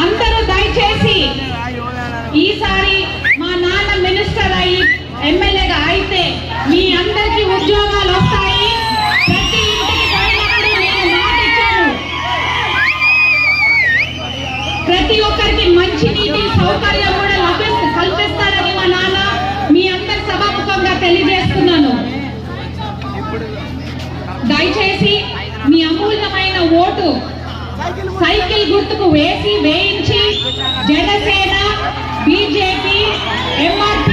అందరూ దయచేసి ఈసారి మా నాన్న మినిస్టర్ అయ్యి ఎమ్మెల్యేగా అయితే మీ అందరికీ ఉద్యోగాలు వస్తాయి. ప్రతి ఇంటికి పోయినప్పుడు నేను మాట ఇచ్చాను, ప్రతి ఒక్కరికి మంచి నీటి సౌకర్యం కూడా కల్పిస్తారని మా నాన్న మీ అందరి సభాముఖంగా తెలియజేస్తున్నాను. దయచేసి మీ అమూల్యమైన ఓటు సైకిల్ గుర్తుకు వేయించి జనసేన, బీజేపీ, ఎంఆర్